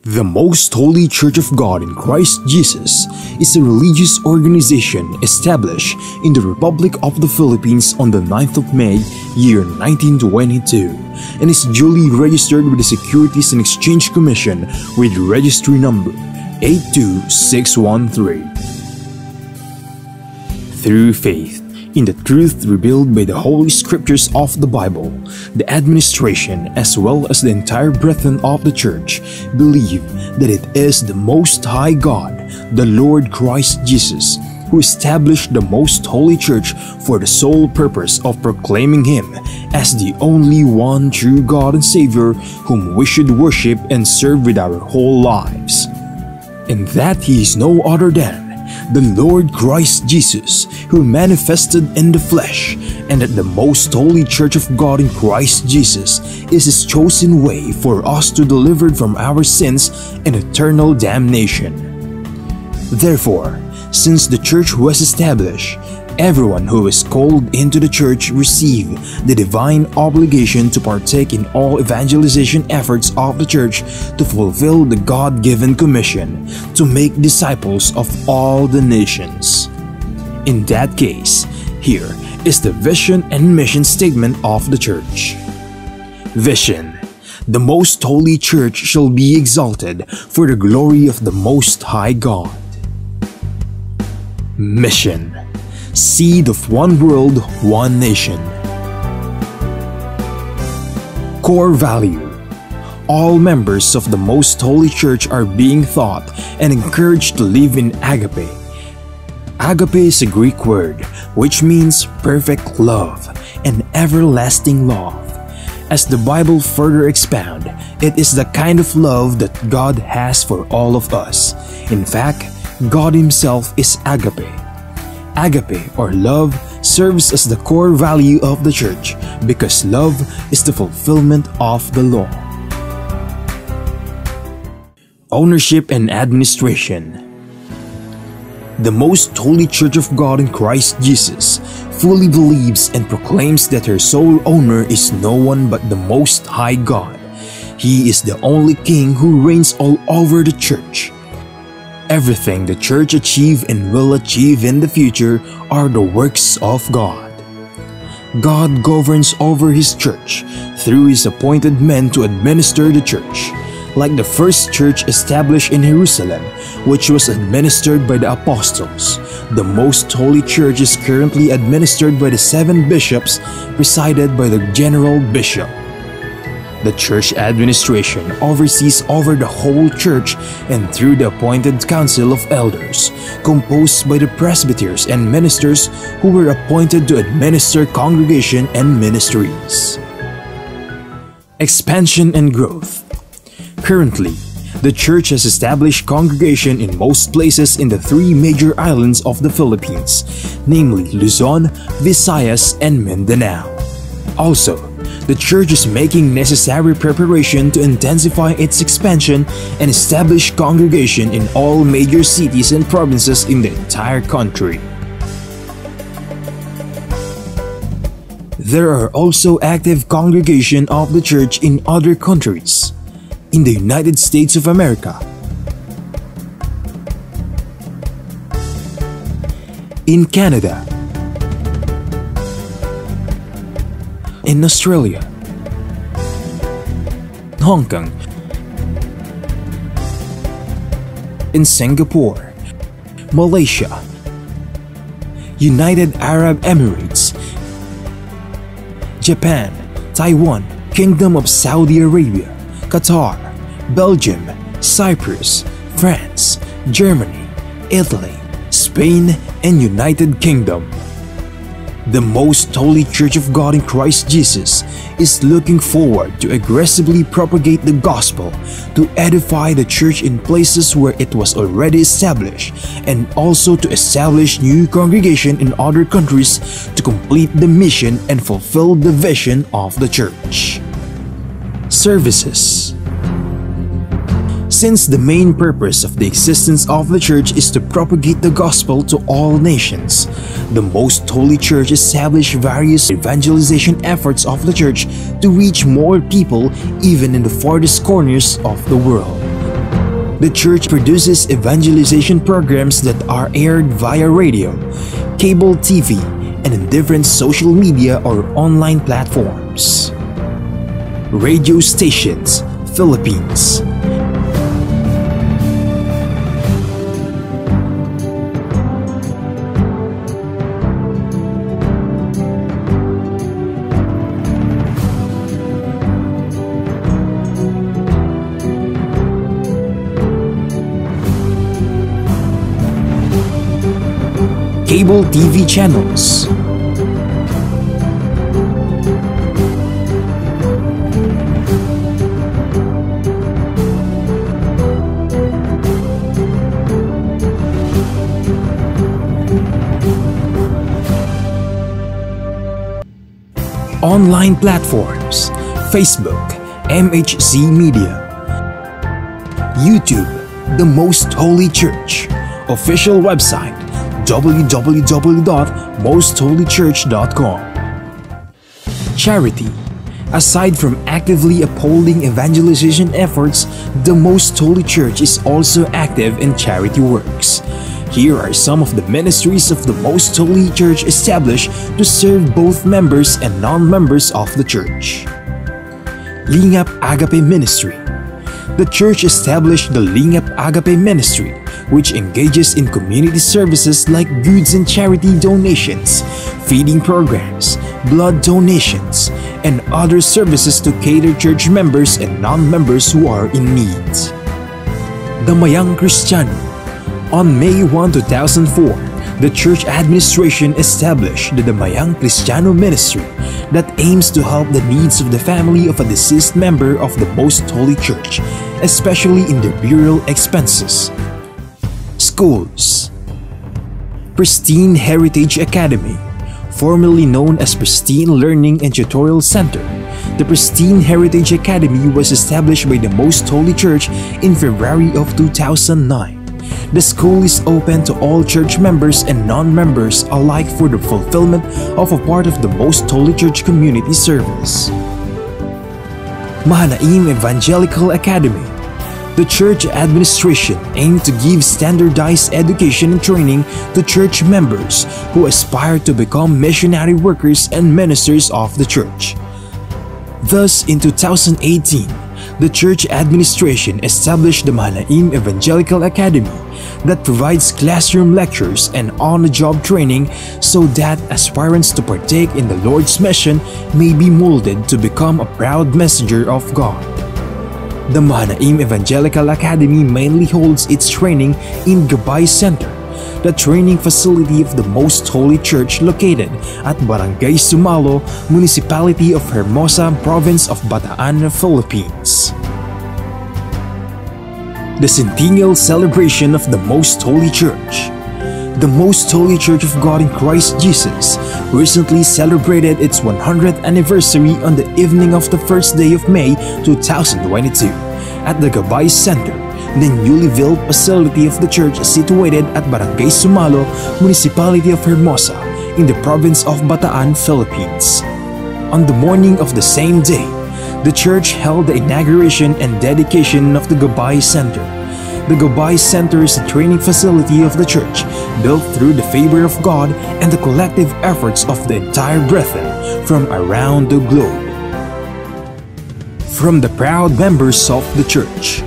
The Most Holy Church of God in Christ Jesus is a religious organization established in the Republic of the Philippines on the 9th of May, year 1922, and is duly registered with the Securities and Exchange Commission with registry number 82613. Through faith in the truth revealed by the Holy Scriptures of the Bible, the administration as well as the entire brethren of the Church believe that it is the Most High God, the Lord Christ Jesus, who established the Most Holy Church for the sole purpose of proclaiming Him as the only one true God and Savior whom we should worship and serve with our whole lives, and that He is no other than the Lord Christ Jesus, who manifested in the flesh, and that the Most Holy Church of God in Christ Jesus is His chosen way for us to deliver from our sins and eternal damnation. Therefore, since the Church was established, everyone who is called into the Church receive the divine obligation to partake in all evangelization efforts of the Church to fulfill the God-given commission to make disciples of all the nations. In that case, here is the vision and mission statement of the Church. Vision: the Most Holy Church shall be exalted for the glory of the Most High God. Mission: seed of one world, one nation. Core value: all members of the Most Holy Church are being taught and encouraged to live in agape. Agape is a Greek word which means perfect love and everlasting love. As the Bible further expounds, it is the kind of love that God has for all of us. In fact, God Himself is agape. Agape, or love, serves as the core value of the Church because love is the fulfillment of the law. Ownership and administration: the Most Holy Church of God in Christ Jesus fully believes and proclaims that her sole owner is no one but the Most High God. He is the only King who reigns all over the Church. Everything the Church achieve and will achieve in the future are the works of God. God governs over His Church through His appointed men to administer the Church. Like the first church established in Jerusalem, which was administered by the apostles, the Most Holy Church is currently administered by the 7 bishops, presided by the general bishop. The church administration oversees over the whole church and through the appointed council of elders, composed by the presbyters and ministers who were appointed to administer congregation and ministries. Expansion and growth: currently, the church has established congregation in most places in the 3 major islands of the Philippines, namely Luzon, Visayas, and Mindanao. Also, the church is making necessary preparation to intensify its expansion and establish congregation in all major cities and provinces in the entire country. There are also active congregation of the church in other countries. In the United States of America, in Canada, in Australia, Hong Kong, in Singapore, Malaysia, United Arab Emirates, Japan, Taiwan, Kingdom of Saudi Arabia, Qatar, Belgium, Cyprus, France, Germany, Italy, Spain, and United Kingdom. The Most Holy Church of God in Christ Jesus is looking forward to aggressively propagate the gospel, to edify the church in places where it was already established, and also to establish new congregation in other countries to complete the mission and fulfill the vision of the church. Services: since the main purpose of the existence of the church is to propagate the gospel to all nations, the Most Holy Church established various evangelization efforts of the church to reach more people even in the farthest corners of the world. The church produces evangelization programs that are aired via radio, cable TV, and in different social media or online platforms. Radio stations, Philippines. Cable TV channels. Online platforms, Facebook, MHC Media, YouTube, The Most Holy Church, official website, www.mostholychurch.com. Charity. Aside from actively upholding evangelization efforts, the Most Holy Church is also active in charity works. Here are some of the ministries of the Most Holy Church established to serve both members and non-members of the church. Lingap Agape Ministry. The church established the Lingap Agape Ministry, which engages in community services like goods and charity donations, feeding programs, blood donations, and other services to cater church members and non-members who are in need. Damayang Kristiyano. On May 1, 2004, the church administration established the Damayang Kristiyano Ministry that aims to help the needs of the family of a deceased member of the Most Holy Church, especially in their burial expenses. Schools. Pristine Heritage Academy, formerly known as Pristine Learning and Tutorial Center. The Pristine Heritage Academy was established by the Most Holy Church in February of 2009. The school is open to all church members and non-members alike for the fulfillment of a part of the Most Holy Church community service. Mahanaim Evangelical Academy. The church administration aimed to give standardized education and training to church members who aspire to become missionary workers and ministers of the church. Thus, in 2018, the church administration established the Mahanaim Evangelical Academy that provides classroom lectures and on-the-job training so that aspirants to partake in the Lord's mission may be molded to become a proud messenger of God. The Mahanaim Evangelical Academy mainly holds its training in Gabay Center, the training facility of the Most Holy Church located at Barangay Sumalo, Municipality of Hermosa, Province of Bataan, Philippines. The Centennial Celebration of the Most Holy Church. The Most Holy Church of God in Christ Jesus recently celebrated its 100th anniversary on the evening of the first day of May 2022 at the Gabay Center, the newly built facility of the church situated at Barangay Sumalo, Municipality of Hermosa, in the province of Bataan, Philippines. On the morning of the same day, the church held the inauguration and dedication of the Gabay Center. The Gabay Center is a training facility of the church, built through the favor of God and the collective efforts of the entire brethren from around the globe. From the proud members of the church,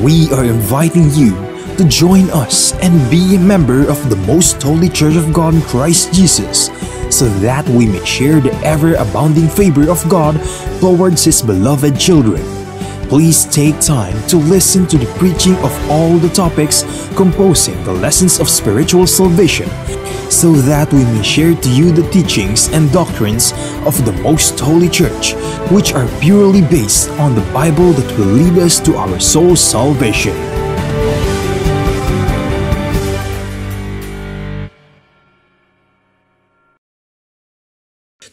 we are inviting you to join us and be a member of the Most Holy Church of God in Christ Jesus, so that we may share the ever-abounding favor of God towards His beloved children. Please take time to listen to the preaching of all the topics composing the lessons of spiritual salvation, so that we may share to you the teachings and doctrines of the Most Holy Church, which are purely based on the Bible that will lead us to our soul's salvation.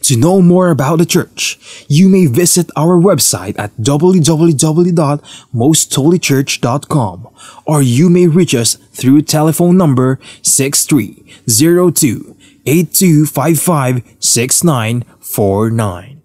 To know more about the church, you may visit our website at www.mostholychurch.com, or you may reach us through telephone number 6302-8255-6949.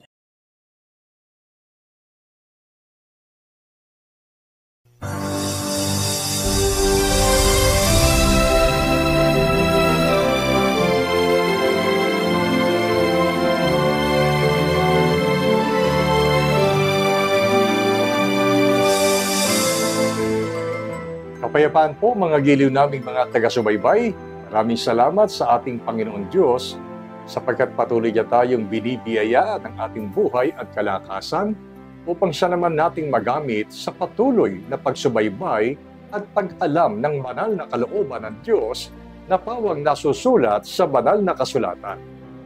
Kapayapaan po mga giliw naming mga taga-subaybay. Maraming salamat sa ating Panginoon Diyos sapagkat patuloy niya tayong binibiyayaan ng ating buhay at kalakasan upang siya naman nating magamit sa patuloy na pagsubaybay at pag-alam ng banal na kalooban ng Diyos na pawang nasusulat sa banal na kasulatan.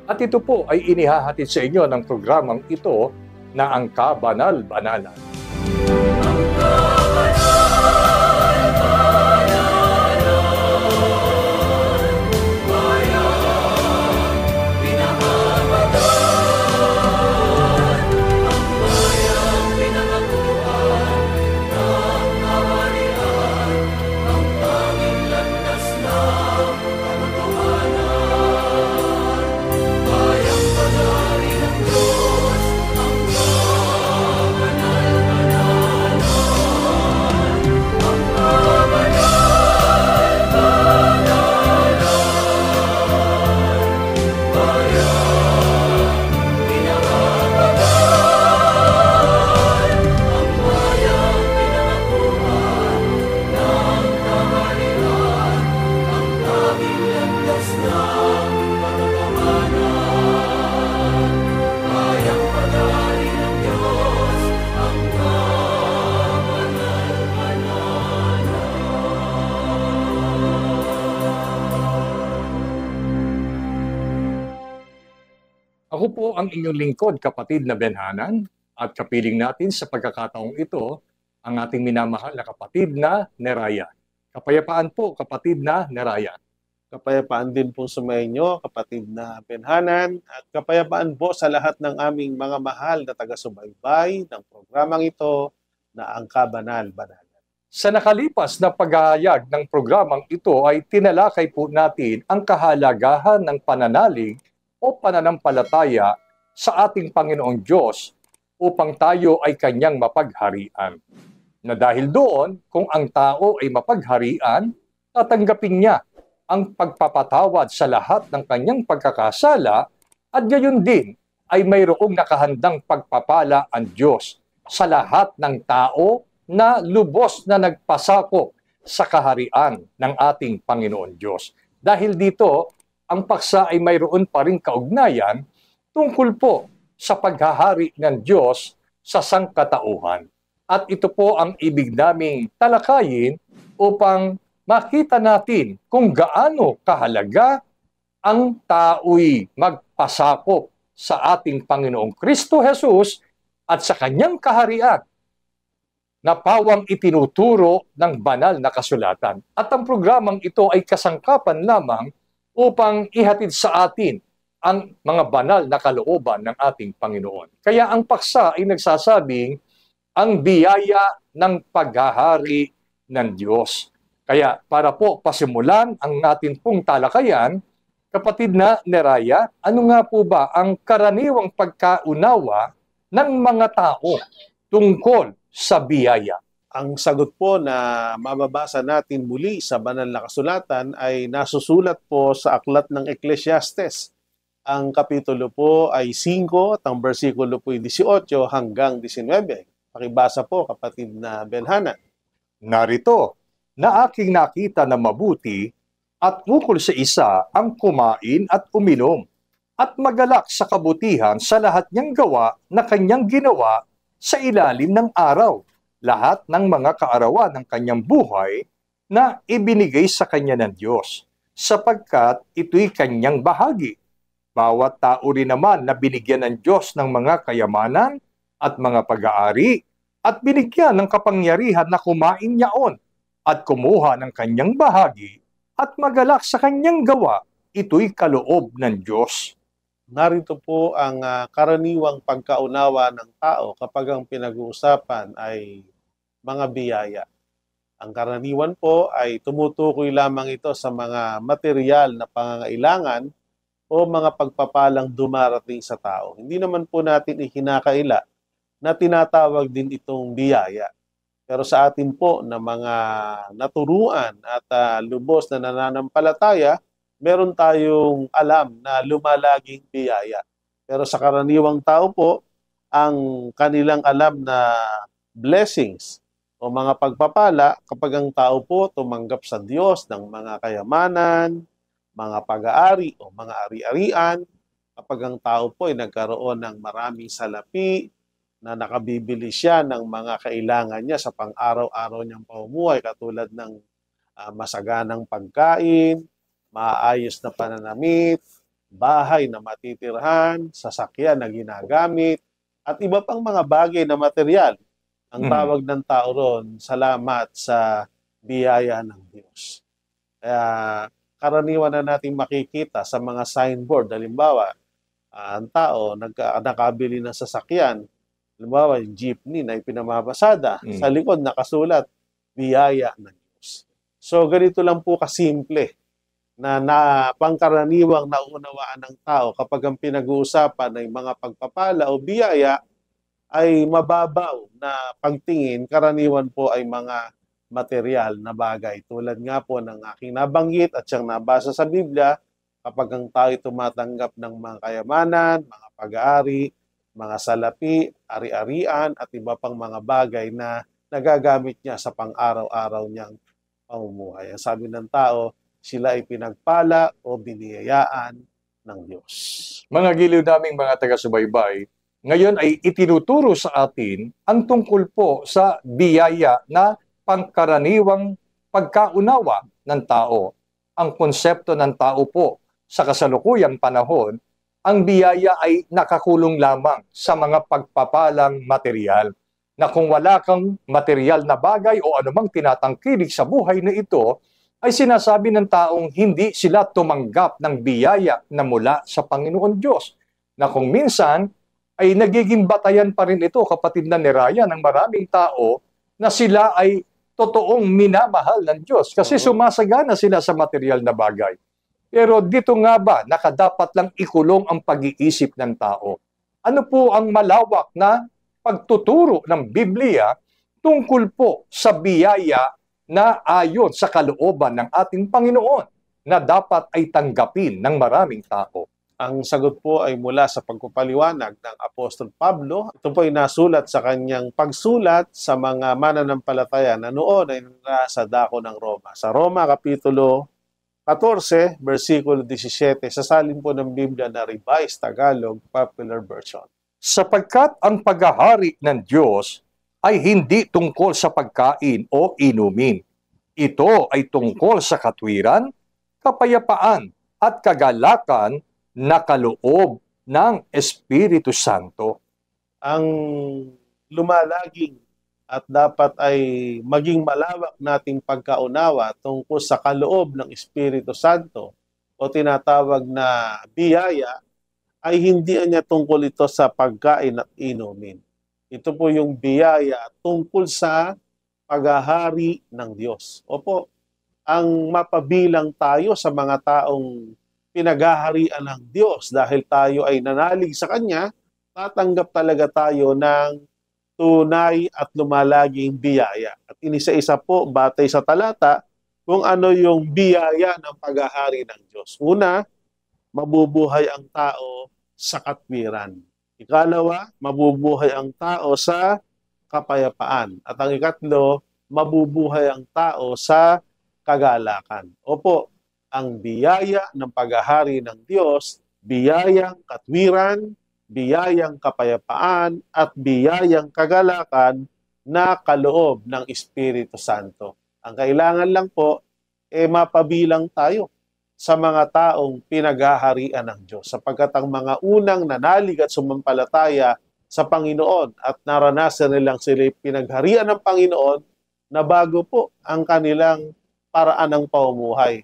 At ito po ay inihahatid sa inyo ng programang ito na ang Kabanal-Banalan. Ako po ang inyong lingkod, kapatid na Benhanan, at kapiling natin sa pagkakataong ito ang ating minamahal na kapatid na Neraya. Kapayapaan po, kapatid na Neraya. Kapayapaan din po sumainyo, kapatid na Benhanan, at kapayapaan po sa lahat ng aming mga mahal na taga-subaybay ng programang ito na ang Kabanal-Banalan. Sa nakalipas na paghahayag ng programang ito ay tinalakay po natin ang kahalagahan ng pananalig o pananampalataya sa ating Panginoong Diyos upang tayo ay Kanyang mapagharian. Na dahil doon, kung ang tao ay mapagharian, tatanggapin niya ang pagpapatawad sa lahat ng kanyang pagkakasala at gayon din ay mayroong nakahandang pagpapala ang Diyos sa lahat ng tao na lubos na nagpasako sa kaharian ng ating Panginoon Diyos. Dahil dito, ang paksa ay mayroon pa ring kaugnayan tungkol po sa paghahari ng Diyos sa sangkatauhan. At ito po ang ibig naming talakayin upang makita natin kung gaano kahalaga ang tao'y magpasakop sa ating Panginoong Kristo Jesus at sa kanyang kaharian na pawang itinuturo ng banal na kasulatan. At ang programang ito ay kasangkapan lamang upang ihatid sa atin ang mga banal na kalooban ng ating Panginoon. Kaya ang paksa ay nagsasabing ang biyaya ng paghahari ng Diyos. Kaya para po pasimulan ang atin pong talakayan, kapatid na Neraya, ano nga po ba ang karaniwang pagkaunawa ng mga tao tungkol sa biyaya? Ang sagot po na mababasa natin muli sa banal na kasulatan ay nasusulat po sa aklat ng Ecclesiastes. Ang kapitulo po ay 5 at ang bersikulo po ay 18 hanggang 19. Pakibasa po, kapatid na Benhanan. Narito, na aking nakita na mabuti at ukol sa isa ang kumain at uminom at magalak sa kabutihan sa lahat niyang gawa na kanyang ginawa sa ilalim ng araw. Lahat ng mga kaarawan ng kanyang buhay na ibinigay sa kanya ng Diyos, sapagkat ito'y kanyang bahagi. Bawat tao rin naman na binigyan ng Diyos ng mga kayamanan at mga pag-aari at binigyan ng kapangyarihan na kumain niyaon at kumuha ng kanyang bahagi at magalak sa kanyang gawa, ito'y kaloob ng Diyos. Narito po ang karaniwang pagkaunawa ng tao kapag ang pinag-uusapan ay mga biyaya. Ang karaniwan po ay tumutukoy lamang ito sa mga material na pangangailangan o mga pagpapalang dumarating sa tao. Hindi naman po natin ihinakaila na tinatawag din itong biyaya. Pero sa atin po na mga naturuan at lubos na nananampalataya, meron tayong alam na lumalaging biyaya. Pero sa karaniwang tao po, ang kanilang alam na blessings o mga pagpapala kapag ang tao po tumanggap sa Diyos ng mga kayamanan, mga pag-aari o mga ari-arian, kapag ang tao po ay nagkaroon ng maraming salapi na nakabibili siya ng mga kailangan niya sa pang-araw-araw niyang pamumuhay katulad ng masaganang pagkain, maayos na pananamit, bahay na matitirhan, sasakyan na ginagamit, at iba pang mga bagay na material. Ang tawag ng tao ron, salamat sa biyaya ng Diyos. Kaya karaniwan na natin makikita sa mga signboard. Halimbawa, ang tao nakabili ng sasakyan. Halimbawa, yung jeepney na ipinamabasada. Sa likod nakasulat, biyaya ng Diyos. So, ganito lang po kasimple na pangkaraniwang naunawaan ng tao kapag ang pinag-uusapan ay mga pagpapala o biyaya ay mababaw na pagtingin, karaniwan po ay mga material na bagay. Tulad nga po ng aking nabanggit at siyang nabasa sa Biblia, kapag ang tao tumatanggap ng mga kayamanan, mga pag-aari, mga salapi, ari-arian, at iba pang mga bagay na nagagamit niya sa pang-araw-araw niyang pamumuhay. Ang sabi ng tao, sila ay pinagpala o biniyayaan ng Diyos. Mga giliw naming mga taga-subaybay, ngayon ay itinuturo sa atin ang tungkol po sa biyaya na pangkaraniwang pagkaunawa ng tao. Ang konsepto ng tao po sa kasalukuyang panahon, ang biyaya ay nakakulong lamang sa mga pagpapalang material. Na kung wala kang material na bagay o anumang tinatangkilik sa buhay na ito, ay sinasabi ng taong hindi sila tumanggap ng biyaya na mula sa Panginoon Diyos. Na kung minsan, ay nagiging batayan pa rin ito, kapatid na niraya ng maraming tao, na sila ay totoong minamahal ng Diyos kasi sumasagana sila sa material na bagay. Pero dito nga ba, nakadapat lang ikulong ang pag-iisip ng tao? Ano po ang malawak na pagtuturo ng Biblia tungkol po sa biyaya na ayon sa kalooban ng ating Panginoon na dapat ay tanggapin ng maraming tao? Ang sagot po ay mula sa pagpapaliwanag ng Apostol Pablo. Ito po ay nasulat sa kanyang pagsulat sa mga mananampalataya na noon ay nasa dako ng Roma. Sa Roma Kapitulo 14, versikulo 17, sasalin po ng Biblia na Revised Tagalog Popular Version. Sapagkat ang paghahari ng Diyos ay hindi tungkol sa pagkain o inumin. Ito ay tungkol sa katwiran, kapayapaan at kagalakan na kaloob ng Espiritu Santo. Ang lumalaging at dapat ay maging malawak nating pagkaunawa tungkol sa kaloob ng Espiritu Santo o tinatawag na biyaya ay hindi niya tungkol ito sa pagkain at inumin. Ito po yung biyaya tungkol sa paghahari ng Diyos. Opo, ang mapabilang tayo sa mga taong pinaghaharian ng Diyos dahil tayo ay nanalig sa Kanya, tatanggap talaga tayo ng tunay at lumalaging biyaya. At inisa-isa po, batay sa talata, kung ano yung biyaya ng paghahari ng Diyos. Una, mabubuhay ang tao sa katwiran. Ikalawa, mabubuhay ang tao sa kapayapaan. At ang ikatlo, mabubuhay ang tao sa kagalakan. Opo, ang biyaya ng paghahari ng Diyos, biyayang katwiran, biyayang kapayapaan, at biyayang kagalakan na kaloob ng Espiritu Santo. Ang kailangan lang po, mapabilang tayo sa mga taong pinaghaharian ng Diyos. Sapagkat ang mga unang nanalig at sumampalataya sa Panginoon at naranasan nilang sila pinagharian ng Panginoon, na bago po ang kanilang paraan ng pamumuhay.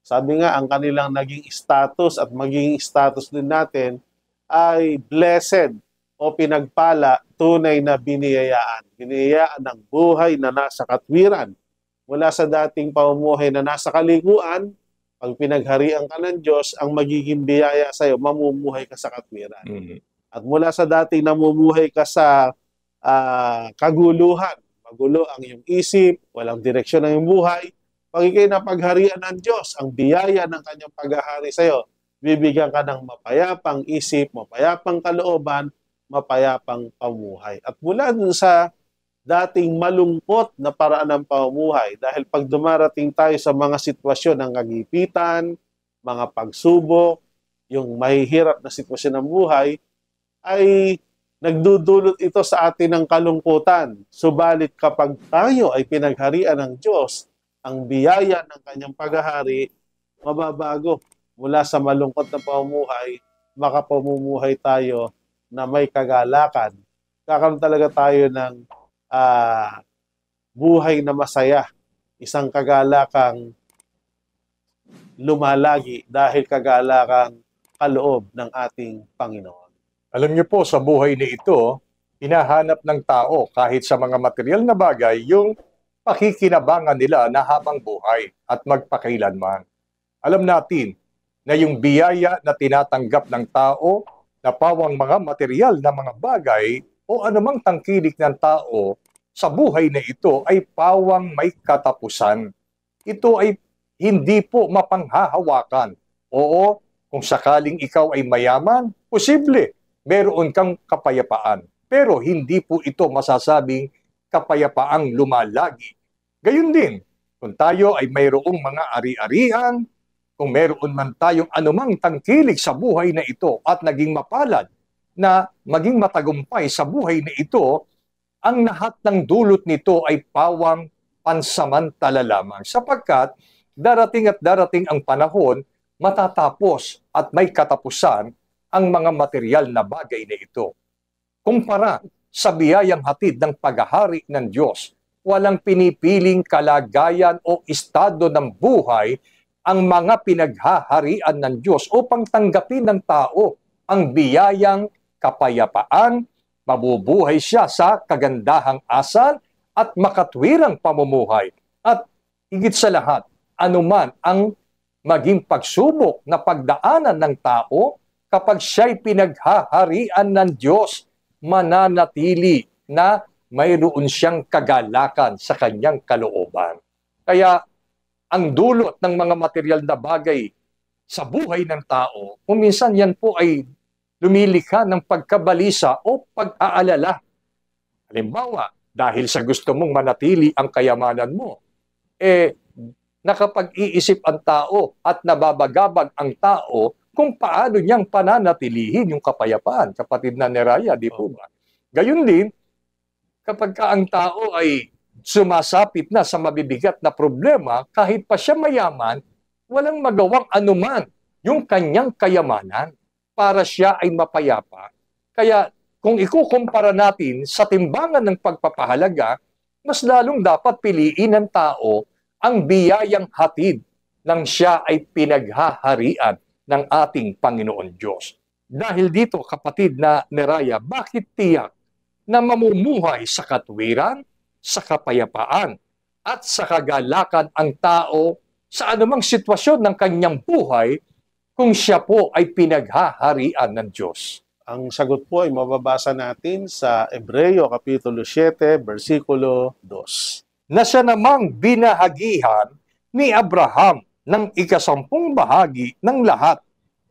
Sabi nga, ang kanilang naging status at magiging status din natin ay blessed o pinagpala, tunay na biniyayaan. Biniyayaan ng buhay na nasa katwiran. Mula sa dating pamumuhay na nasa kaliguan, pag pinagharian ka ng Diyos, ang magiging biyaya sa iyo, mamumuhay ka sa katwiran. At mula sa dating namumuhay ka sa kaguluhan, magulo ang iyong isip, walang direksyon ng iyong buhay, pag ikay napagharian ng Diyos, ang biyaya ng kanyang paghahari sa iyo, bibigyan ka ng mapayapang isip, mapayapang kalooban, mapayapang pamuhay. At mula dun sa dating malungkot na paraan ng pamumuhay. Dahil pag dumarating tayo sa mga sitwasyon ng kagipitan, mga pagsubok, yung mahihirap na sitwasyon ng buhay, ay nagdudulot ito sa atin ng kalungkutan. Subalit kapag tayo ay pinagharian ng Diyos, ang biyaya ng kanyang paghahari, mababago. Mula sa malungkot na pamumuhay, makapamumuhay tayo na may kagalakan. Kakaroon talaga tayo ng buhay na masaya. Isang kagalakang lumalagi dahil kagalakang kaloob ng ating Panginoon. Alam niyo po, sa buhay na ito, hinahanap ng tao kahit sa mga material na bagay yung pakikinabangan nila na habang buhay at magpakailanman. Alam natin na yung biyaya na tinatanggap ng tao na pawang mga material na mga bagay o anumang tangkilik ng tao sa buhay na ito ay pawang may katapusan. Ito ay hindi po mapanghahawakan. Oo, kung sakaling ikaw ay mayaman, posible, meron kang kapayapaan. Pero hindi po ito masasabing kapayapaang lumalagi. Gayun din, kung tayo ay mayroong mga ari-arian, kung meron man tayong anumang tangkilik sa buhay na ito at naging mapalad na maging matagumpay sa buhay na ito, ang lahat ng dulot nito ay pawang pansamantala lamang. Sapagkat darating at darating ang panahon, matatapos at may katapusan ang mga material na bagay na ito. Kumpara sa biyayang hatid ng paghahari ng Diyos, walang pinipiling kalagayan o estado ng buhay ang mga pinaghaharian ng Diyos upang tanggapin ng tao ang biyayang kapayapaan, mabubuhay siya sa kagandahang asal at makatwirang pamumuhay. At higit sa lahat, anuman ang maging pagsubok na pagdaanan ng tao, kapag siya'y pinaghaharian ng Diyos, mananatili na mayroon siyang kagalakan sa kanyang kalooban. Kaya ang dulot ng mga material na bagay sa buhay ng tao, kung minsan yan po ay lumilikha ng pagkabalisa o pag-aalala. Halimbawa, dahil sa gusto mong manatili ang kayamanan mo, nakapag-iisip ang tao at nababagabag ang tao kung paano niyang pananatilihin yung kapayapaan. Kapatid na Neraya, di po ba? Gayun din, kapag ang tao ay sumasapit na sa mabibigat na problema, kahit pa siya mayaman, walang magawang anuman yung kanyang kayamanan para siya ay mapayapa. Kaya kung ikukumpara natin sa timbangan ng pagpapahalaga, mas lalong dapat piliin ng tao ang biyayang hatid nang siya ay pinaghaharian ng ating Panginoon Diyos. Dahil dito, kapatid na Neraya, bakit tiyak na mamumuhay sa katwiran, sa kapayapaan, at sa kagalakan ang tao sa anumang sitwasyon ng kanyang buhay kung siya po ay pinaghaharian ng Diyos? Ang sagot po ay mababasa natin sa Hebreo Kapitulo 7, versikulo 2. Na siya namang binahagihan ni Abraham ng 10 bahagi ng lahat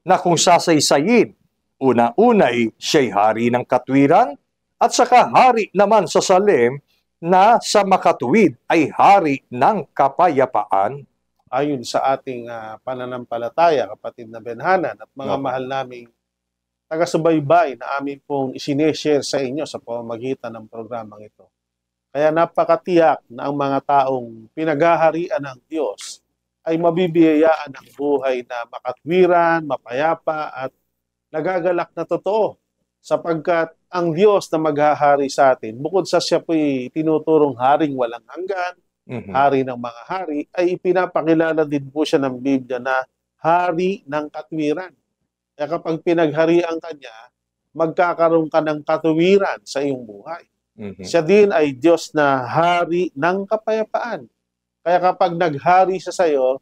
na kung sasaysayin, una-unay siya'y hari ng katwiran at saka hari naman sa Salem na sa makatuwid ay hari ng kapayapaan. Ayon sa ating pananampalataya, kapatid na Benhanan at mga mahal naming taga-subaybay na amin pong isineshare sa inyo sa pamamagitan ng programang ito. Kaya napakatiyak na ang mga taong pinaghaharian ng Diyos ay mabibiyayaan ng buhay na makatwiran, mapayapa at nagagalak na totoo. Sapagkat ang Diyos na maghahari sa atin, bukod sa siya po'y tinuturong haring walang hanggan, hari ng mga hari, ay ipinapakilala din po siya ng Biblia na hari ng katwiran. Kaya kapag pinagharian ka niya, magkakaroon ka ng katwiran sa iyong buhay. Siya din ay Diyos na hari ng kapayapaan. Kaya kapag naghari siya sa iyo,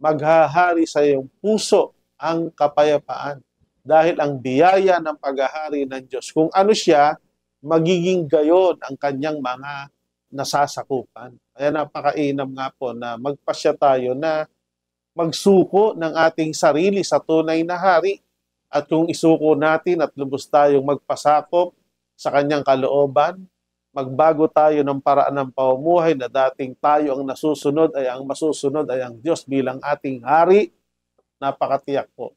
maghahari sa iyong puso ang kapayapaan. Dahil ang biyaya ng paghahari ng Diyos, kung ano siya, magiging gayon ang kanyang mga nasasakupan. Kaya napakainam nga po na magpasya tayo na magsuko ng ating sarili sa tunay na hari. At kung isuko natin at lubos tayong magpasakop sa kanyang kalooban, magbago tayo ng paraan ng pamumuhay na dating tayo ang nasusunod ay ang masusunod ay ang Diyos bilang ating hari. Napakatiyak po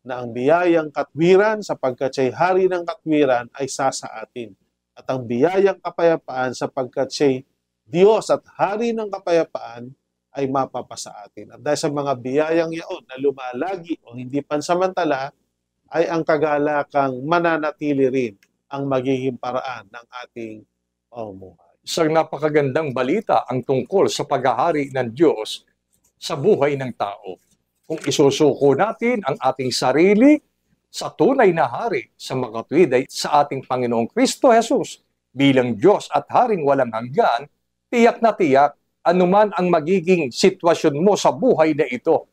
na ang biyayang katwiran sapagkat siya'y hari ng katwiran ay sa atin. At ang biyayang kapayapaan sapagkat siya'y Diyos at hari ng kapayapaan ay mapapasa atin. At dahil sa mga biyayang yaon na lumalagi o hindi pansamantala, ay ang kagalakang mananatili rin ang magiging paraan ng ating pamumuhay. Isang napakagandang balita ang tungkol sa paghahari ng Diyos sa buhay ng tao. Kung isusuko natin ang ating sarili sa tunay na hari sa makatwid ay sa ating Panginoong Kristo Jesus bilang Diyos at haring walang hanggan, tiyak na tiyak, anuman ang magiging sitwasyon mo sa buhay na ito,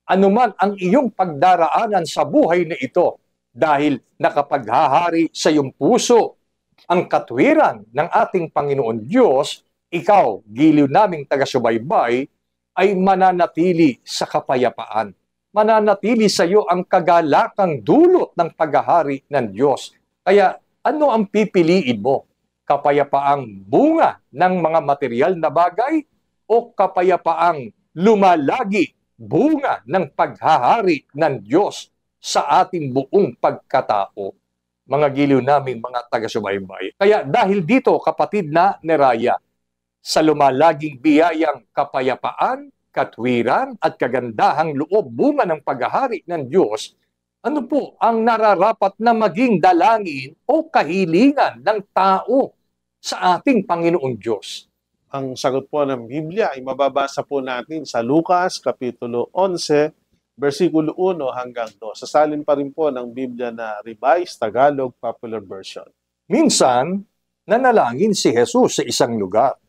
anuman ang iyong pagdaraanan sa buhay na ito, dahil nakapaghahari sa iyong puso ang katwiran ng ating Panginoon Diyos, ikaw, giliw naming taga-subaybay, ay mananatili sa kapayapaan. Mananatili sa iyo ang kagalakang dulot ng paghahari ng Diyos. Kaya ano ang pipiliin mo? Kapayapaang bunga ng mga material na bagay o kapayapaang lumalagi bunga ng paghahari ng Diyos sa ating buong pagkatao? Mga giliw naming mga taga-subaybay. Kaya dahil dito, kapatid na Neraya, sa lumalaging biyayang kapayapaan, katwiran at kagandahang loob bunga ng paghahari ng Diyos, ano po ang nararapat na maging dalangin o kahilingan ng tao sa ating Panginoong Diyos? Ang sagot po ng Biblia ay mababasa po natin sa Lucas, Kapitulo 11, versikulo 1 hanggang 2. Sasalin pa rin po ng Biblia na Revised Tagalog Popular Version. Minsan, nanalangin si Jesus sa isang lugar.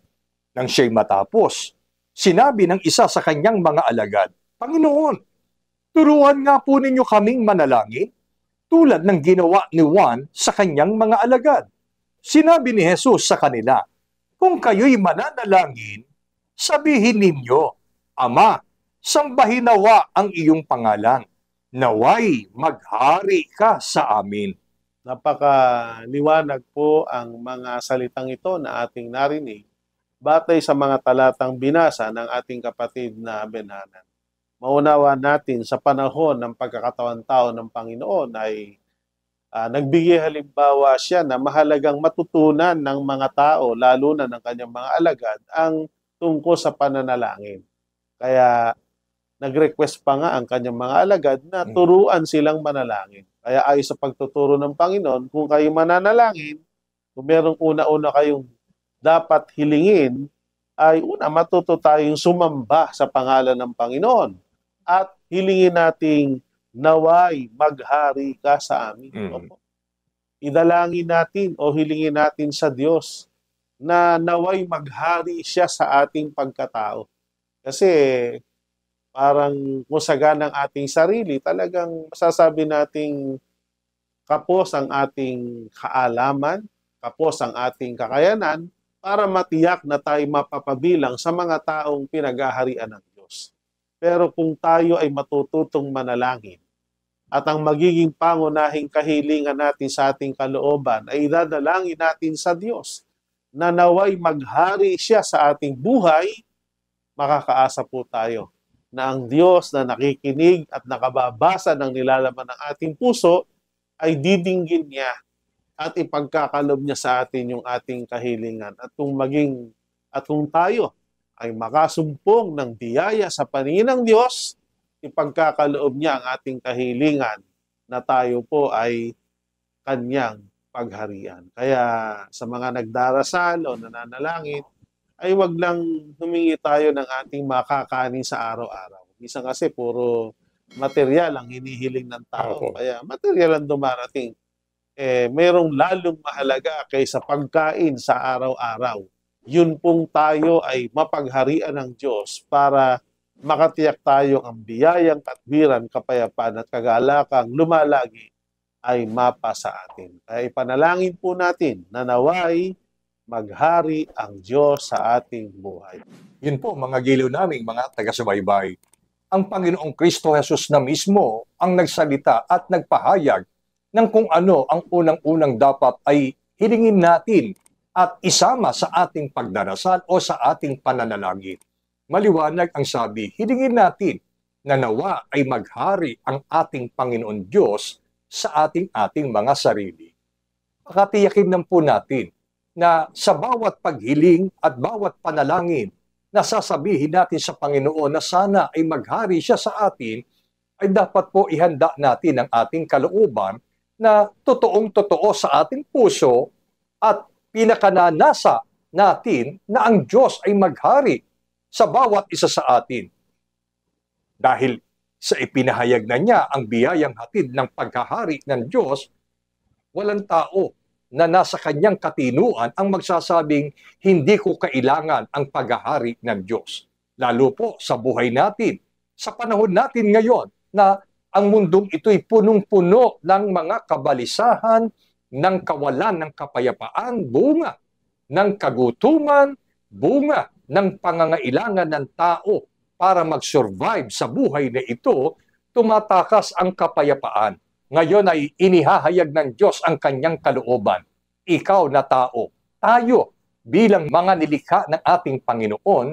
Nang siya'y matapos, sinabi ng isa sa kanyang mga alagad, Panginoon, turuan nga po ninyo kaming manalangin, tulad ng ginawa ni Juan sa kanyang mga alagad. Sinabi ni Jesus sa kanila, kung kayo'y mananalangin, sabihin ninyo, Ama, sambahin nawa ang iyong pangalan, naway maghari ka sa amin. Napakaliwanag po ang mga salitang ito na ating narinig batay sa mga talatang binasa ng ating kapatid na Benhanan. Maunawa natin sa panahon ng pagkakatawan-tao ng Panginoon ay nagbigay halimbawa siya na mahalagang matutunan ng mga tao, lalo na ng kanyang mga alagad, ang tungkol sa pananalangin. Kaya nag-request pa nga ang kanyang mga alagad na turuan silang manalangin. Kaya ayon sa pagtuturo ng Panginoon, kung kayo mananalangin, kung merong una-una kayong dapat hilingin, ay una, matuto tayong sumamba sa pangalan ng Panginoon at hilingin nating naway maghari ka sa amin. Idalangin natin o hilingin natin sa Diyos na naway maghari siya sa ating pagkatao. Kasi parang musaga ng ating sarili, talagang masasabi nating kapos ang ating kaalaman, kapos ang ating kakayanan, para matiyak na tayo mapapabilang sa mga taong pinaghaharian ng Diyos. Pero kung tayo ay matututong manalangin, at ang magiging pangunahing kahilingan natin sa ating kalooban ay idadalangin natin sa Diyos, na naway maghari siya sa ating buhay, makakaasa po tayo na ang Diyos na nakikinig at nakababasa ng nilalaman ng ating puso ay didinggin niya at ipagkakalob niya sa atin yung ating kahilingan. At kung tayo ay makasumpong ng biyaya sa paningin ng Diyos, ipagkakaloob niya ang ating kahilingan na tayo po ay kanyang pagharian. Kaya sa mga nagdarasal o nananalangin, ay wag lang humingi tayo ng ating makakanin sa araw-araw. Minsan kasi puro material ang hinihiling ng tao. Kaya material ang dumarating. Mayroong lalong mahalaga kaysa pagkain sa araw-araw. Yun pong tayo ay mapagharian ng Diyos para makatiyak tayo ang biyayang katwiran, kapayapaan at kagalakang lumalagi ay mapa sa atin. Kaya ipanalangin po natin na naway maghari ang Diyos sa ating buhay. Yun po mga giliw naming mga taga-subaybay. Ang Panginoong Kristo Jesus na mismo ang nagsalita at nagpahayag ng kung ano ang unang-unang dapat ay hilingin natin at isama sa ating pagdarasal o sa ating pananalangin. Maliwanag ang sabi, hilingin natin na nawa ay maghari ang ating Panginoon Diyos sa ating mga sarili. Pakatiyakin lang po natin na sa bawat paghiling at bawat panalangin na sasabihin natin sa Panginoon na sana ay maghari siya sa atin, ay dapat po ihanda natin ang ating kalooban na totoong-totoo sa ating puso at pinakananasa natin na ang Diyos ay maghari sa bawat isa sa atin. Dahil sa ipinahayag na niya ang biyayang hatid ng paghahari ng Diyos, walang tao na nasa kanyang katinuan ang magsasabing hindi ko kailangan ang paghahari ng Diyos. Lalo po sa buhay natin, sa panahon natin ngayon na ang mundong ito'y punong-puno ng mga kabalisahan, ng kawalan ng kapayapaan, bunga ng kagutuman, bunga ng pangangailangan ng tao para mag-survive sa buhay na ito, tumatakas ang kapayapaan. Ngayon ay inihahayag ng Diyos ang kanyang kalooban. Ikaw na tao, tayo bilang mga nilikha ng ating Panginoon,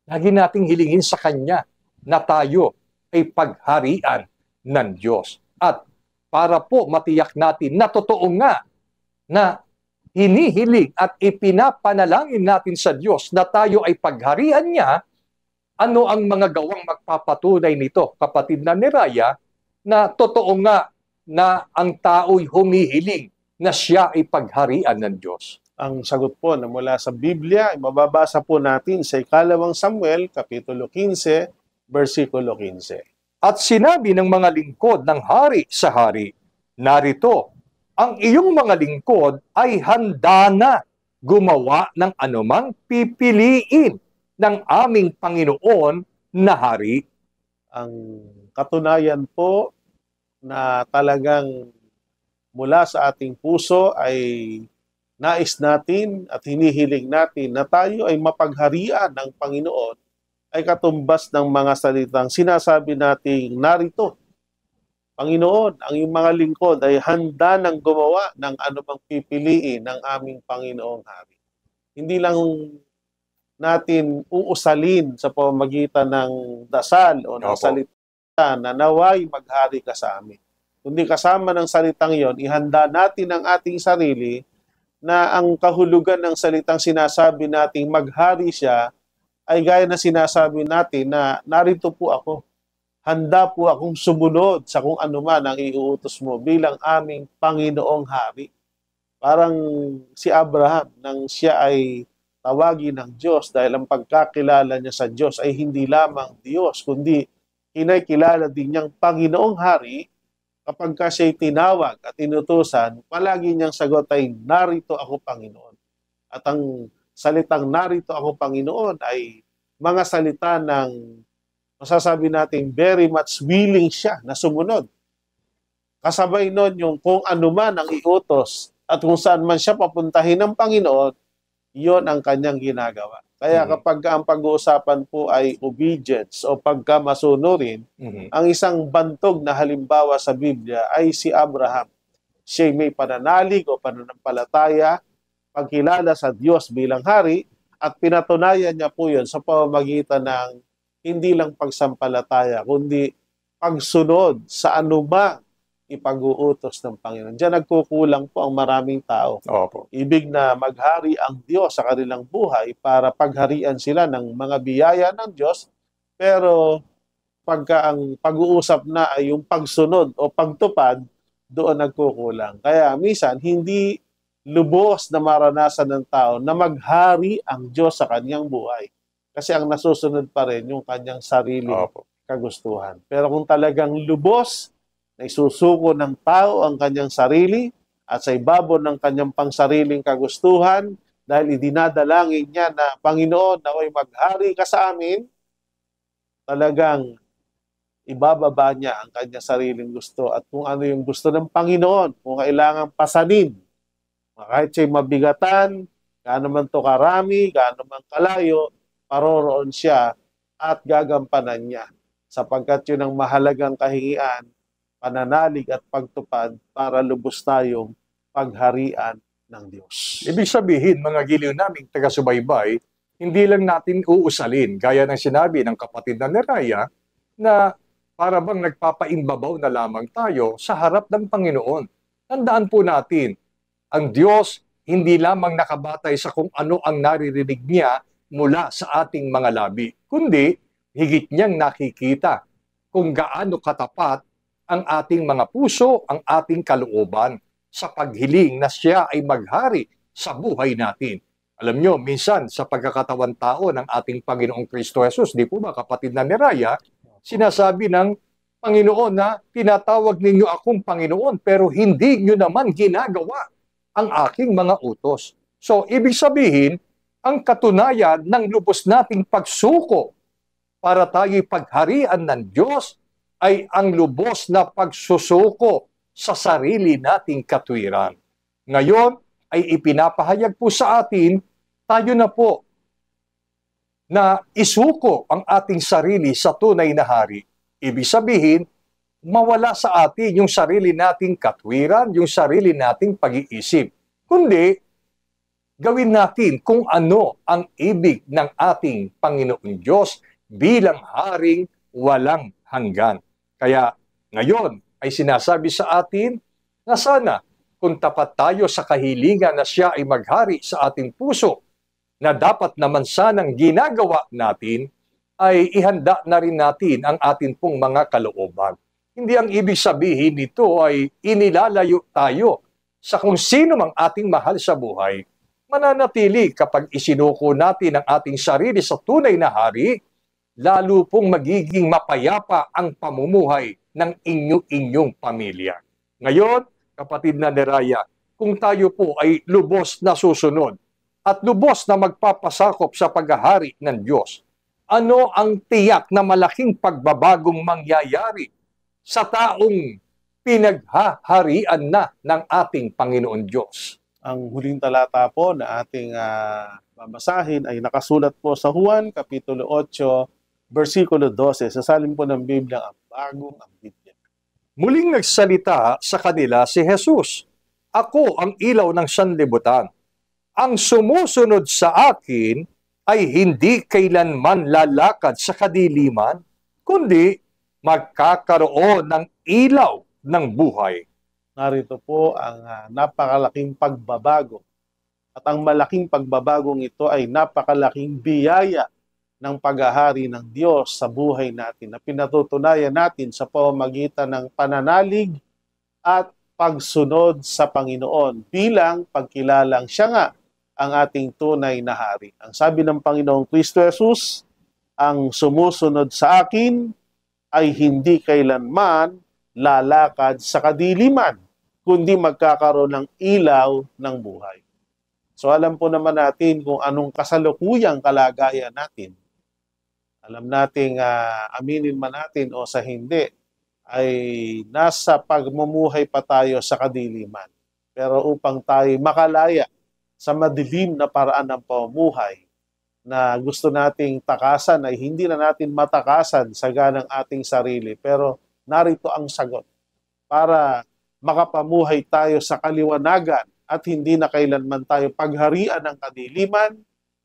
lagi nating hilingin sa Kanya na tayo ay pagharian ng Diyos. At para po matiyak natin na totoo nga na hinihiling at ipinapanalangin natin sa Diyos na tayo ay pagharian niya, ano ang mga gawang magpapatunay nito, kapatid na ni Raya, na totoo nga na ang tao'y humihiling na siya ay pagharian ng Diyos? Ang sagot po na mula sa Biblia ay mababasa po natin sa 2 Samuel, Kapitulo 15, versikulo 15. At sinabi ng mga lingkod ng hari sa hari, narito, ang iyong mga lingkod ay handa na gumawa ng anumang pipiliin ng aming Panginoon na hari. Ang katunayan po na talagang mula sa ating puso ay nais natin at hinihiling natin na tayo ay mapagharian ng Panginoon ay katumbas ng mga salitang sinasabi nating narito. Panginoon, ang iyong mga lingkod ay handa ng gumawa ng anumang pipiliin ng aming Panginoong Hari. Hindi lang natin uusalin sa pamamagitan ng dasal o ng salita na naway maghari ka sa amin. Kundi kasama ng salitang yon, ihanda natin ang ating sarili na ang kahulugan ng salitang sinasabi nating maghari siya ay gaya na sinasabi natin na narito po ako. Handa po akong sumunod sa kung ano man ang iuutos mo bilang aming Panginoong Hari. Parang si Abraham nang siya ay tawagin ng Diyos dahil ang pagkakilala niya sa Diyos ay hindi lamang Diyos, kundi kinakilala din niyang Panginoong Hari. Kapag ka siya'y tinawag at inutusan, palagi niyang sagot ay, narito ako Panginoon. At ang salitang narito ako Panginoon ay mga salita ng masasabi natin very much willing siya na sumunod. Kasabay nun yung kung ano man ang iutos at kung saan man siya papuntahin ng Panginoon, yon ang kanyang ginagawa. Kaya kapag ang pag-uusapan po ay obedience o pagkamasunurin, ang isang bantog na halimbawa sa Biblia ay si Abraham. Siya may pananalig o pananampalataya, pagkilala sa Diyos bilang hari, at pinatunayan niya po yun sa pamamagitan ng hindi lang pagsampalataya, kundi pagsunod sa anumang ipag-uutos ng Panginoon. Diyan nagkukulang po ang maraming tao. Opo. Ibig na maghari ang Diyos sa kanilang buhay para pagharian sila ng mga biyaya ng Diyos, pero pagka ang pag-uusap na ay yung pagsunod o pagtupad, doon nagkukulang. Kaya minsan, hindi lubos na maranasan ng tao na maghari ang Diyos sa kanyang buhay. Kasi ang nasusunod pa rin yung kanyang sariling kagustuhan. Pero kung talagang lubos na isusuko ng tao ang kanyang sarili at sa ibabaw ng kanyang pangsariling kagustuhan dahil idinadalangin niya na, Panginoon, naway maghari ka sa amin, talagang ibababa niya ang kanyang sariling gusto at kung ano yung gusto ng Panginoon, kung kailangan pasanin, kahit siya'y mabigatan, gaano man to karami, gaano man kalayo, paroroon siya at gagampanan niya. Sapagkat yun ang mahalagang kahingian, pananalig at pagtupad para lubos tayong pagharian ng Diyos. Ibig sabihin, mga giliw naming taga-subaybay, hindi lang natin uusalin, gaya ng sinabi ng kapatid na Neraya, na para bang nagpapaimbabaw na lamang tayo sa harap ng Panginoon. Tandaan po natin, ang Diyos hindi lamang nakabatay sa kung ano ang naririnig niya mula sa ating mga labi, kundi higit niyang nakikita kung gaano katapat ang ating mga puso, ang ating kalooban sa paghiling na siya ay maghari sa buhay natin. Alam nyo, minsan sa pagkakatawan tao ng ating Panginoong Kristo Jesus, di po ba kapatid na Neraya, sinasabi ng Panginoon na tinatawag ninyo akong Panginoon pero hindi nyo naman ginagawa ang aking mga utos. So, ibig sabihin, ang katunayan ng lubos nating pagsuko para tayo'y pagharian ng Diyos ay ang lubos na pagsusuko sa sarili nating katwiran. Ngayon ay ipinapahayag po sa atin, tayo na po na isuko ang ating sarili sa tunay na hari. Ibig sabihin, mawala sa atin yung sarili nating katwiran, yung sarili nating pag-iisip. Kundi, gawin natin kung ano ang ibig ng ating Panginoong Diyos bilang haring walang hanggan. Kaya ngayon ay sinasabi sa atin na sana kung tapat tayo sa kahilingan na siya ay maghari sa ating puso, na dapat naman sanang ginagawa natin ay ihanda na rin natin ang atin pong mga kalooban. Hindi ang ibig sabihin nito ay inilalayo tayo sa kung sino mang ating mahal sa buhay. Mananatili kapag isinuko natin ang ating sarili sa tunay na hari, lalo pong magiging mapayapa ang pamumuhay ng inyong pamilya. Ngayon, kapatid na Neraya, kung tayo po ay lubos na susunod at lubos na magpapasakop sa paghahari ng Diyos, ano ang tiyak na malaking pagbabagong mangyayari sa taong pinaghaharian na ng ating Panginoon Diyos? Ang huling talata po na ating babasahin ay nakasulat po sa Juan, Kapitulo 8, versikulo 12. Sasalin po ng Biblia ang bagong ang Biblia. Muling nagsalita sa kanila si Jesus, "Ako ang ilaw ng sanlibutan. Ang sumusunod sa akin ay hindi kailanman lalakad sa kadiliman, kundi magkakaroon ng ilaw ng buhay." Narito po ang napakalaking pagbabago. At ang malaking pagbabagong ito ay napakalaking biyaya ng paghahari ng Diyos sa buhay natin na pinatutunayan natin sa pamamagitan ng pananalig at pagsunod sa Panginoon bilang pagkilalang siya nga ang ating tunay na hari. Ang sabi ng Panginoong Kristo Jesus, ang sumusunod sa akin ay hindi kailanman lalakad sa kadiliman, kundi magkakaroon ng ilaw ng buhay. So alam po naman natin kung anong kasalukuyang kalagayan natin. Alam nating aminin man natin o sa hindi, ay nasa pagmumuhay pa tayo sa kadiliman. Pero upang tayo makalaya sa madilim na paraan ng pamumuhay na gusto nating takasan ay hindi na natin matakasan sa ganang ating sarili. Pero narito ang sagot para makapamuhay tayo sa kaliwanagan at hindi na kailanman tayo pagharian ng kadiliman,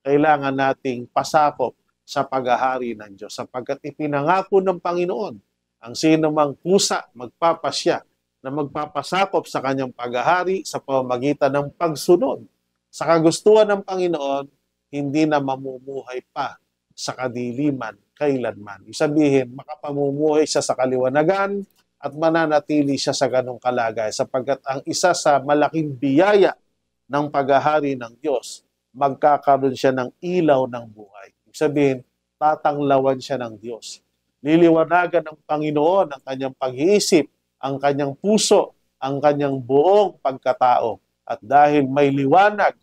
kailangan nating pasakop sa paghahari ng Diyos. Sapagkat ipinangako ng Panginoon, ang sino mang kusa magpapasya na magpapasakop sa kanyang paghahari sa pamamagitan ng pagsunod sa kagustuhan ng Panginoon, hindi na mamumuhay pa sa kadiliman kailanman. Ibig sabihin, makapamumuhay siya sa kaliwanagan at mananatili siya sa ganong kalagay sapagkat ang isa sa malaking biyaya ng paghahari ng Diyos, magkakaroon siya ng ilaw ng buhay. Ibig sabihin, tatanglawan siya ng Diyos. Liliwanagan ng Panginoon ang kanyang pag-iisip, ang kanyang puso, ang kanyang buong pagkatao. At dahil may liwanag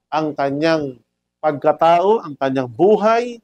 ang kanyang pagkatao, ang kanyang buhay,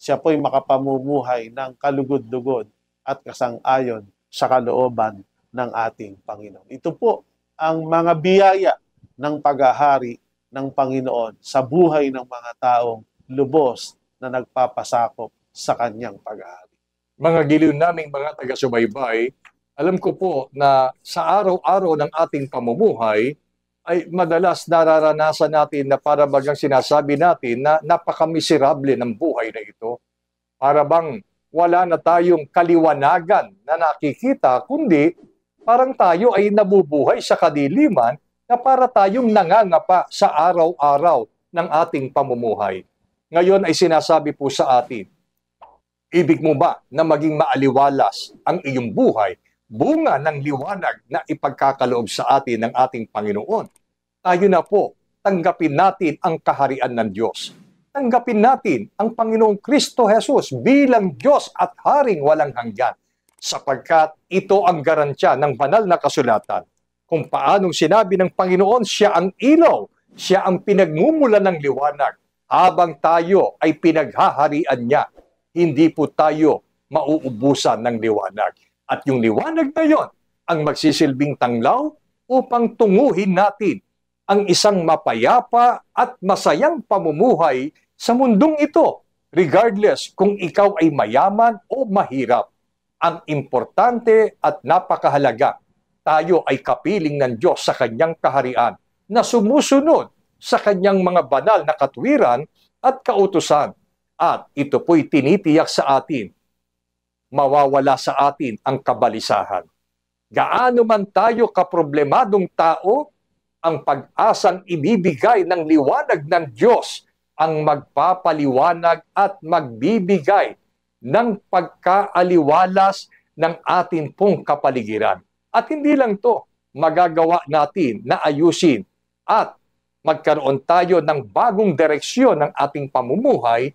siya po'y makapamumuhay ng kalugod-lugod at kasang-ayon sa kalooban ng ating Panginoon. Ito po ang mga biyaya ng paghahari ng Panginoon sa buhay ng mga taong lubos na nagpapasakop sa kanyang paghahari. Mga giliw naming mga taga-subaybay, alam ko po na sa araw-araw ng ating pamumuhay ay madalas nararanasan natin na para bagang sinasabi natin na napakamiserable ng buhay na ito. Para bang wala na tayong kaliwanagan na nakikita, kundi parang tayo ay nabubuhay sa kadiliman na para tayong nangangapa sa araw-araw ng ating pamumuhay. Ngayon ay sinasabi po sa atin, ibig mo ba na maging maaliwalas ang iyong buhay, bunga ng liwanag na ipagkakaloob sa atin ng ating Panginoon? Tayo na po, tanggapin natin ang kaharian ng Diyos. Tanggapin natin ang Panginoong Kristo Jesus bilang Diyos at Haring walang hanggan, sapagkat ito ang garantiya ng banal na kasulatan. Kung paanong sinabi ng Panginoon, siya ang ilaw, siya ang pinagmumulan ng liwanag, habang tayo ay pinaghaharian niya. Hindi po tayo mauubusan ng liwanag. At yung liwanag na yon ang magsisilbing tanglaw upang tunguhin natin ang isang mapayapa at masayang pamumuhay sa mundong ito, regardless kung ikaw ay mayaman o mahirap. Ang importante at napakahalaga, tayo ay kapiling ng Diyos sa kanyang kaharian na sumusunod sa kanyang mga banal na katwiran at kautusan. At ito po'y tinitiyak sa atin, mawawala sa atin ang kabalisahan. Gaano man tayo kaproblemadong tao, ang pag-asang ibibigay ng liwanag ng Diyos ang magpapaliwanag at magbibigay ng pagkaaliwalas ng atin pong kapaligiran. At hindi lang to, magagawa natin na ayusin at magkaroon tayo ng bagong direksyon ng ating pamumuhay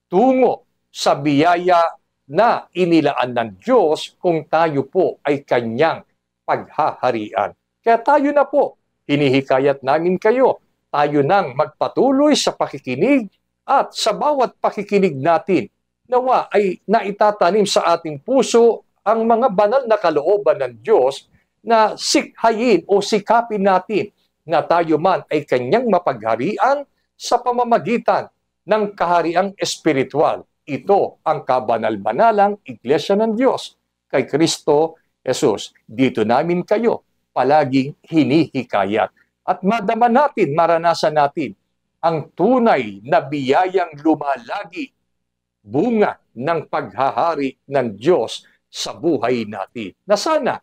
tungo sa biyaya na inilaan ng Diyos kung tayo po ay kanyang paghaharian. Kaya tayo na po, hinihikayat namin kayo, tayo nang magpatuloy sa pakikinig at sa bawat pakikinig natin, nawa ay naitatanim sa ating puso ang mga banal na kalooban ng Diyos na sikhayin o sikapin natin na tayo man ay kanyang mapagharian sa pamamagitan ng kahariang espiritual. Ito ang kabanal-banalang Iglesia ng Diyos kay Kristo Jesus. Dito namin kayo palaging hinihikayat. At madama natin, maranasan natin ang tunay na biyayang lumalagi, bunga ng paghahari ng Diyos sa buhay natin. Na sana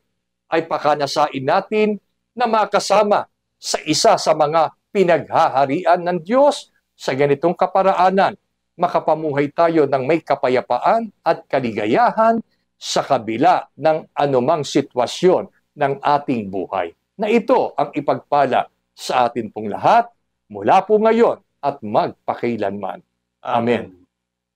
ay pakanasain natin na makasama sa isa sa mga pinaghaharian ng Diyos sa ganitong kaparaanan. Makapamuhay tayo ng may kapayapaan at kaligayahan sa kabila ng anumang sitwasyon ng ating buhay. Na ito ang ipagpala sa atin pong lahat mula po ngayon at magpakailanman. Amen.